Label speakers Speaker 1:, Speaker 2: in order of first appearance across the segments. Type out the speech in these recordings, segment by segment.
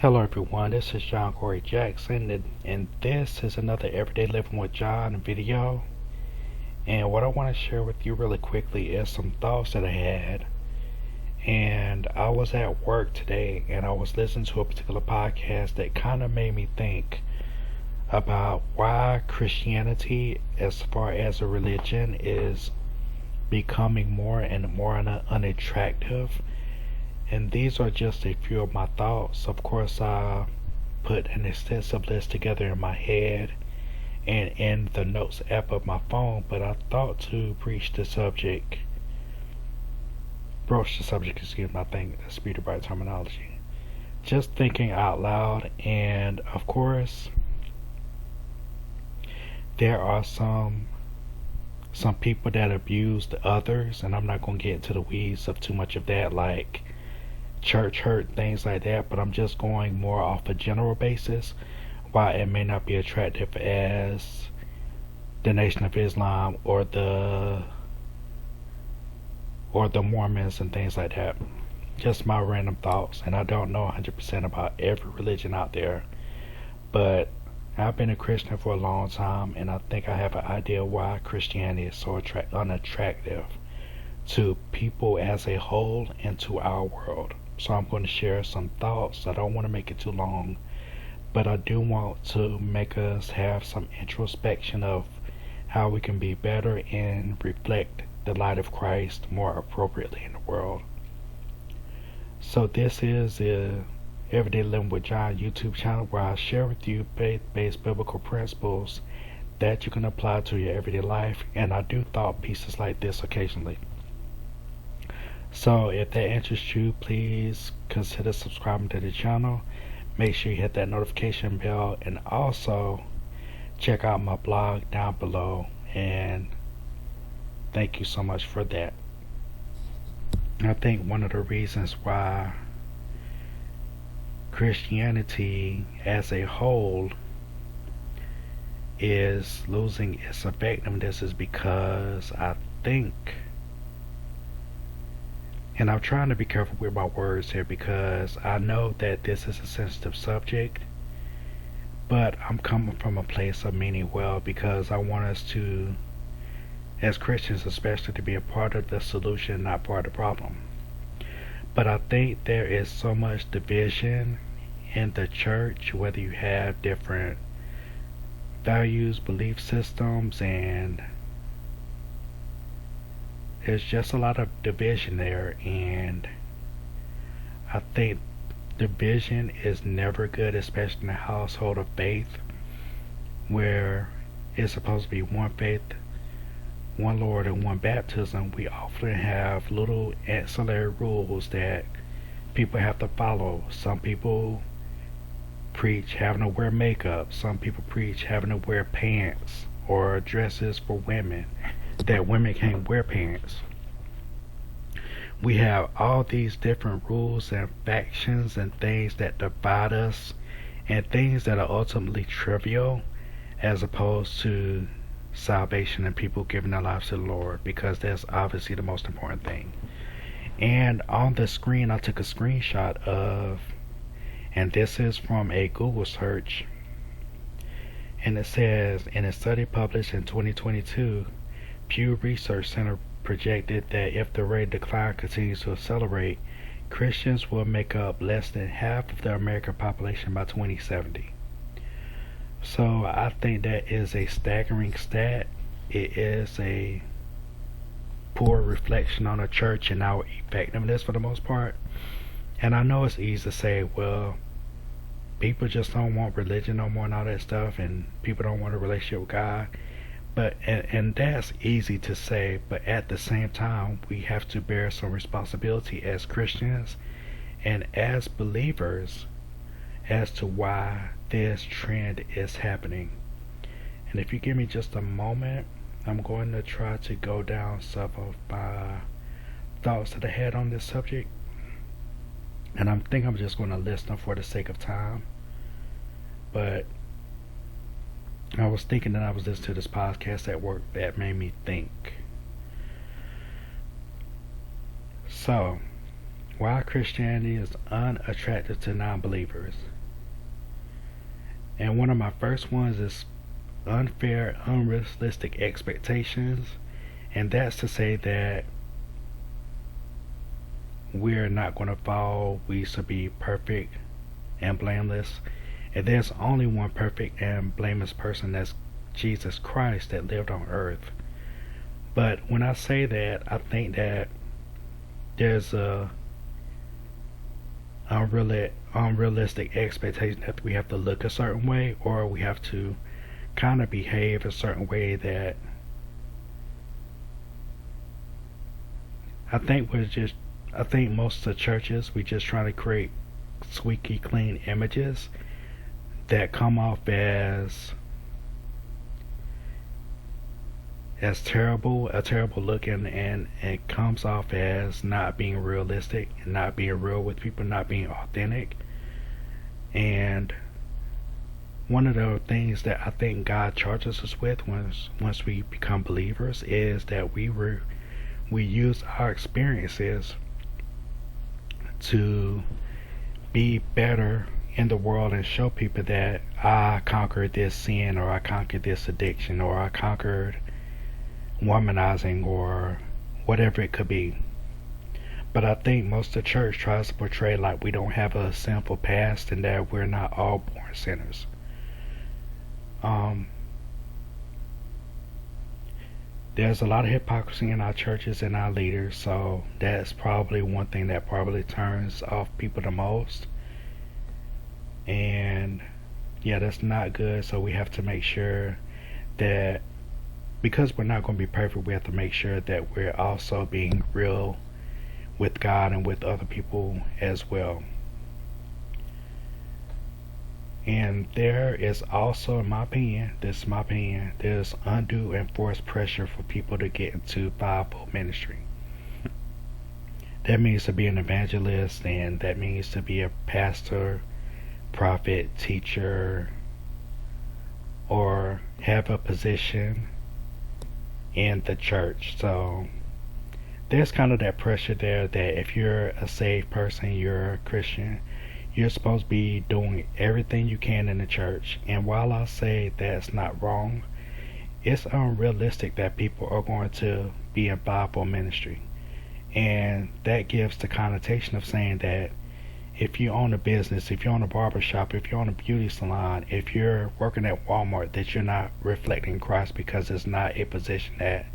Speaker 1: Hello everyone, this is John Corey Jackson, and this is another Everyday Living with John video. And what I want to share with you really quickly is some thoughts that I had. And I was at work today and I was listening to a particular podcast that kind of made me think about why Christianity, as far as a religion, is becoming more and more unattractive. And these are just a few of my thoughts. Of course, I put an extensive list together in my head and in the notes app of my phone, but I thought to broach the subject, excuse me, I think that's the right terminology. Just thinking out loud, and of course, there are some people that abuse others, and I'm not going to get into the weeds of too much of that, like church hurt, things like that, but I'm just going more off a general basis why it may not be attractive as the Nation of Islam or the Mormons and things like that. Just my random thoughts, and I don't know 100% about every religion out there, but I've been a Christian for a long time, and I think I have an idea why Christianity is so unattractive to people as a whole and to our world. So I'm going to share some thoughts. I don't want to make it too long, but I do want to make us have some introspection of how we can be better and reflect the light of Christ more appropriately in the world. So this is the Everyday Living with John YouTube channel, where I share with you faith-based biblical principles that you can apply to your everyday life, and I do thought pieces like this occasionally. So if that interests you, please consider subscribing to the channel. Make sure you hit that notification bell, and also check out my blog down below, and thank you so much for that. I think one of the reasons why Christianity as a whole is losing its effectiveness is because I think, and I'm trying to be careful with my words here because I know that this is a sensitive subject, but I'm coming from a place of meaning well, because I want us to, as Christians especially, to be a part of the solution, not part of the problem. But I think there is so much division in the church, whether you have different values, belief systems, and there's just a lot of division there, and I think division is never good, especially in a household of faith where it's supposed to be one faith, one Lord, and one baptism. We often have little ancillary rules that people have to follow. Some people preach having to wear makeup. Some people preach having to wear pants or dresses for women, that women can't wear pants. We have all these different rules and factions and things that divide us, and things that are ultimately trivial, as opposed to salvation and people giving their lives to the Lord, because that's obviously the most important thing. And on the screen, I took a screenshot of, and this is from a Google search, and it says, in a study published in 2022, Pew Research Center projected that if the rate of decline continues to accelerate, Christians will make up less than half of the American population by 2070. So I think that is a staggering stat. It is a poor reflection on the church and our effectiveness for the most part. And I know it's easy to say, well, people just don't want religion no more and all that stuff, and people don't want a relationship with God. But and that's easy to say, but at the same time, we have to bear some responsibility as Christians and as believers as to why this trend is happening. And if you give me just a moment, I'm going to try to go down some of my thoughts that I had on this subject, and I think I'm just going to list them for the sake of time. But I was thinking that I was listening to this podcast at work that made me think. So, why Christianity is unattractive to non-believers. And one of my first ones is unfair, unrealistic expectations. And that's to say that we're not going to fall. We should be perfect and blameless. And there's only one perfect and blameless person, that's Jesus Christ, that lived on earth. But when I say that, I think that there's a unrealistic expectation that we have to look a certain way, or we have to kind of behave a certain way that I think most of the churches, we just trying to create squeaky clean images that come off as terrible, a terrible looking, and it comes off as not being realistic and not being real with people, not being authentic. And one of the things that I think God charges us with once we become believers is that we use our experiences to be better in the world and show people that I conquered this sin, or I conquered this addiction, or I conquered womanizing, or whatever it could be. But I think most of the church tries to portray like we don't have a sinful past and that we're not all born sinners. There's a lot of hypocrisy in our churches and our leaders, so that's probably one thing that probably turns off people the most. And yeah, that's not good. So we have to make sure that, because we're not going to be perfect, we have to make sure that we're also being real with God and with other people as well. And there is also, in my opinion, this is my opinion, there's undue and forced pressure for people to get into fivefold ministry. That means to be an evangelist, and that means to be a pastor, prophet, teacher, or have a position in the church. So there's kind of that pressure there that if you're a saved person, you're a Christian, you're supposed to be doing everything you can in the church. And while I say that's not wrong, it's unrealistic that people are going to be in fivefold ministry. And that gives the connotation of saying that if you own a business, if you own a barbershop, if you own a beauty salon, if you're working at Walmart, that you're not reflecting Christ, because it's not a position that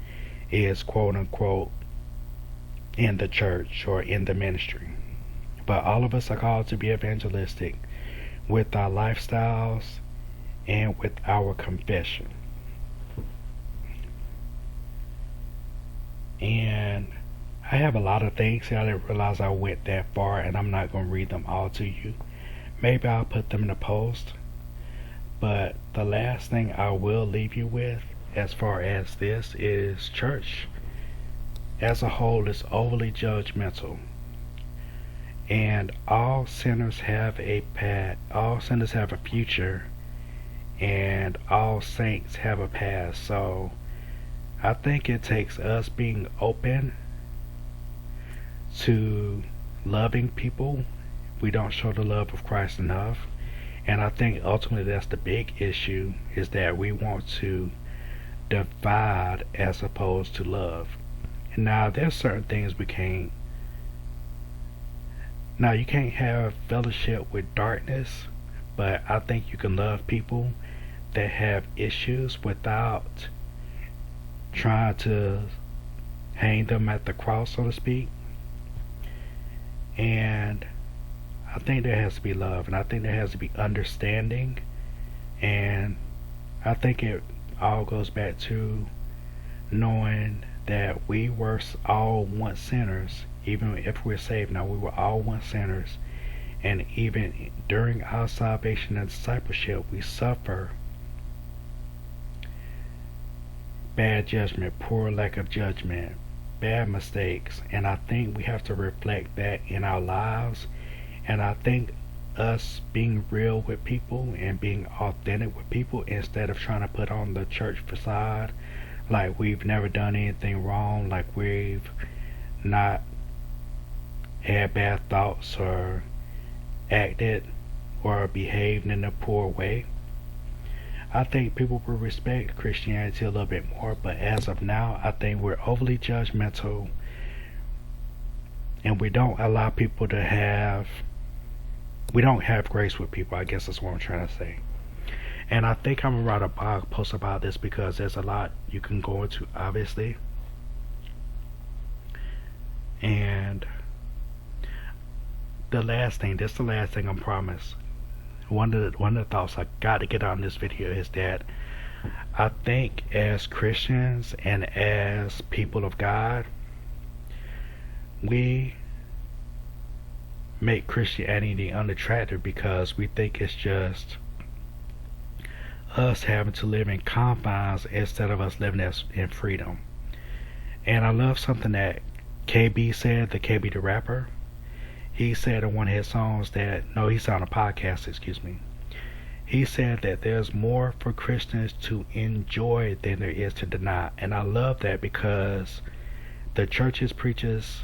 Speaker 1: is quote unquote in the church or in the ministry. But all of us are called to be evangelistic with our lifestyles and with our confession. And I have a lot of things here. I didn't realize I went that far, and I'm not going to read them all to you. Maybe I'll put them in a post. But the last thing I will leave you with as far as this is church as a whole is overly judgmental. And all sinners have a past, all sinners have a future, and all saints have a past. So I think it takes us being open to loving people. We don't show the love of Christ enough. And I think ultimately that's the big issue, is that we want to divide as opposed to love. And now there's certain things we can't. Now you can't have fellowship with darkness, but I think you can love people that have issues without trying to hang them at the cross, so to speak. And I think there has to be love, and I think there has to be understanding, and I think it all goes back to knowing that we were all once sinners. Even if we're saved now, we were all once sinners, and even during our salvation and discipleship, we suffer bad judgment, poor lack of judgment, bad mistakes, and I think we have to reflect that in our lives. And I think us being real with people and being authentic with people, instead of trying to put on the church facade like we've never done anything wrong, like we've not had bad thoughts or acted or behaved in a poor way, I think people will respect Christianity a little bit more. But as of now, I think we're overly judgmental and we don't allow people to have, we don't have grace with people, I guess that's what I'm trying to say. And I think I'm gonna write a blog post about this because there's a lot you can go into, obviously. And the last thing, this is the last thing I promise. One of the thoughts I got to get out in this video is that I think as Christians and as people of God, we make Christianity unattractive because we think it's just us having to live in confines instead of us living in freedom. And I love something that KB said, the KB the rapper. He said in one of his songs that, no, he's on a podcast, excuse me. He said that there's more for Christians to enjoy than there is to deny. And I love that because the churches preaches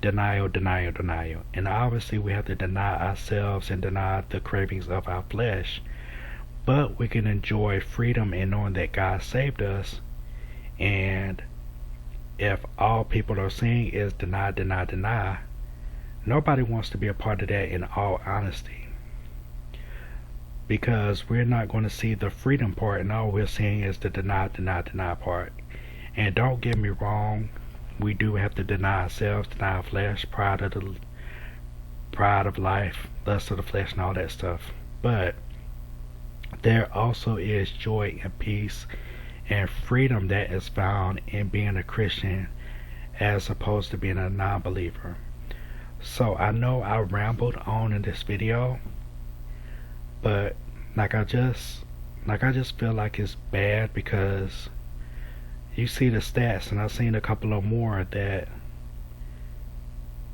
Speaker 1: denial, denial, denial. And obviously we have to deny ourselves and deny the cravings of our flesh. But we can enjoy freedom in knowing that God saved us. And if all people are saying is deny, deny, deny, nobody wants to be a part of that, in all honesty, because we're not going to see the freedom part, and all we're seeing is the deny, deny, deny part. And don't get me wrong, we do have to deny ourselves, deny our flesh, pride of life, lust of the flesh, and all that stuff. But there also is joy and peace and freedom that is found in being a Christian as opposed to being a non-believer. So I know I rambled on in this video, but like I just feel like it's bad because you see the stats, and I've seen a couple of more that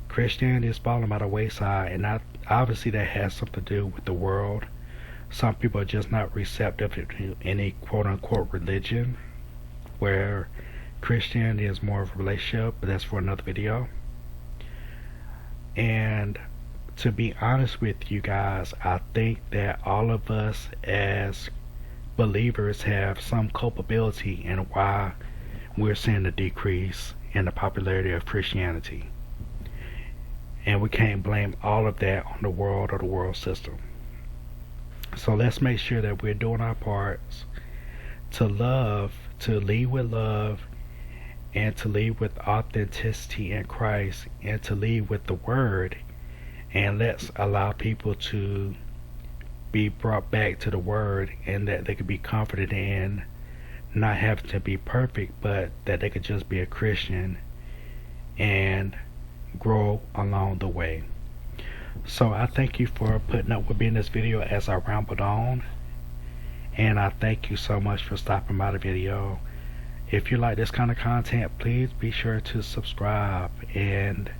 Speaker 1: Christianity is falling by the wayside, and obviously that has something to do with the world. Some people are just not receptive to any quote-unquote religion, where Christianity is more of a relationship, but that's for another video. And to be honest with you guys, I think that all of us as believers have some culpability in why we're seeing a decrease in the popularity of Christianity. And we can't blame all of that on the world or the world system. So let's make sure that we're doing our parts to love, to lead with love, and to lead with authenticity in Christ, and to lead with the Word. And let's allow people to be brought back to the Word, and that they could be comforted in not having to be perfect, but that they could just be a Christian and grow along the way. So I thank you for putting up with me in this video as I rambled on, and I thank you so much for stopping by the video. If you like this kind of content, please be sure to subscribe, and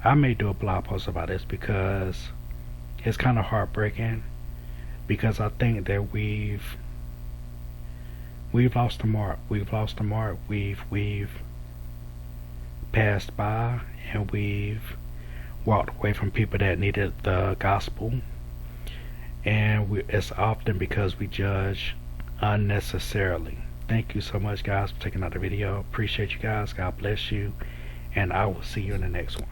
Speaker 1: I may do a blog post about this because it's kind of heartbreaking, because I think that we've lost the mark. We've lost the mark. We've passed by, and we've walked away from people that needed the gospel. And it's often because we judge unnecessarily. Thank you so much, guys, for taking out the video. Appreciate you guys. God bless you. And I will see you in the next one.